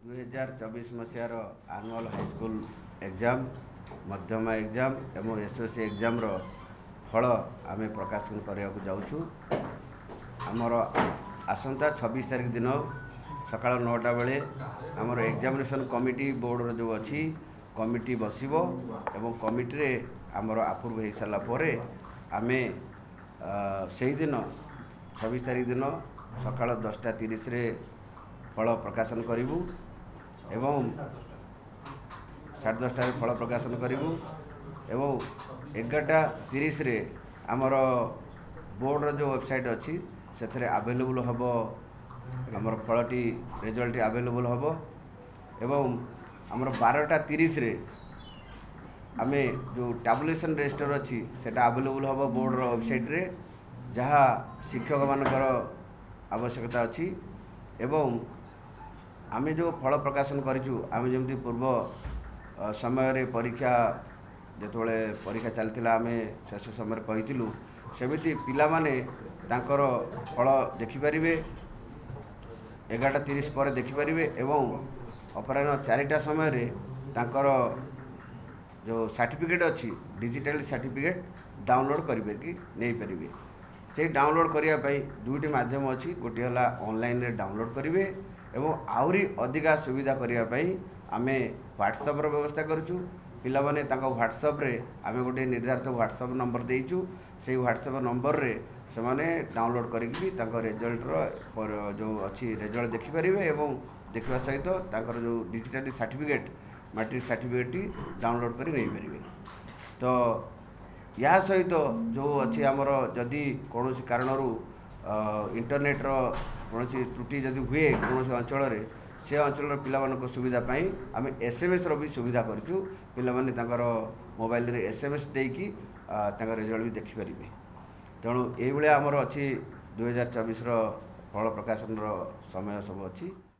2024 मसीहार annual high school exam मध्यम exam एवं SSC exam रो फल आम प्रकाशन करने जाऊँ। आमर आसंता 26 तारीख दिन सकाल 9टा बेले आमर एग्जामिनेशन कमिटी बोर्ड जो अच्छी कमिटी बसिबो एवं कमिटी रे आमर अप्रूव हो सारा पर आम से दिन 26 तारीख दिन सकाल 10:30 रे फल प्रकाशन करूँ एवं 10:30 फल प्रकाशन करूँ एवं 11:30 रे आमर बोर्ड जो वेबसाइट अच्छी से आवेलेबल हम आमर फलटी रिजल्ट आवेलेबल हम एवं आमर 12:30 रे आमे जो टैबुलेशन रजिस्टर अच्छी से आवेलेबल हम बोर्ड वेबसाइट रे जहाँ शिक्षक मानकर आवश्यकता अच्छी एवं आमे जो फल प्रकाशन करूँ आम जमी पूर्व समय परीक्षा जिते परीक्षा चलता आम शेष समय कही सेमती पिला माने तांकर फल देखिपारे 11:30 पर देखिपारे एवं अपराह्न 4टा समय तांकर जो सर्टिफिकेट अच्छी डिजिटल सर्टिफिकेट डाउनलोड करें नहीं पारे से डाउनलोड करने दुईटी माध्यम अच्छी गोटे है ऑनलाइन रे डाउनलोड करेंगे एवं आउरी अधिका सुविधा करने आम व्हाट्सएप व्यवस्था करूँ पिला माने तांको व्हाट्सएप रे आम गोटे निर्धारित व्हाट्सएप नंबर देइचु से व्हाट्सएप नंबर रे से माने डाउनलोड करके रिजल्ट जो अच्छी रिजल्ट देखिपारे एवं देखा सहित तांकर जो digital certificate matric certificate download कर नहीं पारे। तो या सहित जो अच्छी आमर जदि कौन कारण इंटरनेट रो कौन त्रुटि जदि हुए कौन अंचल से अंचल पिला सुविधापी आम एसएमएस रो भी सुविधा करूँ पिला माने तांकर मोबाइल रे एसएमएस देकी रिजल्ट भी देखिपारे। तेणु ये आमर अच्छी 2024 फल प्रकाशन समय सब अच्छी।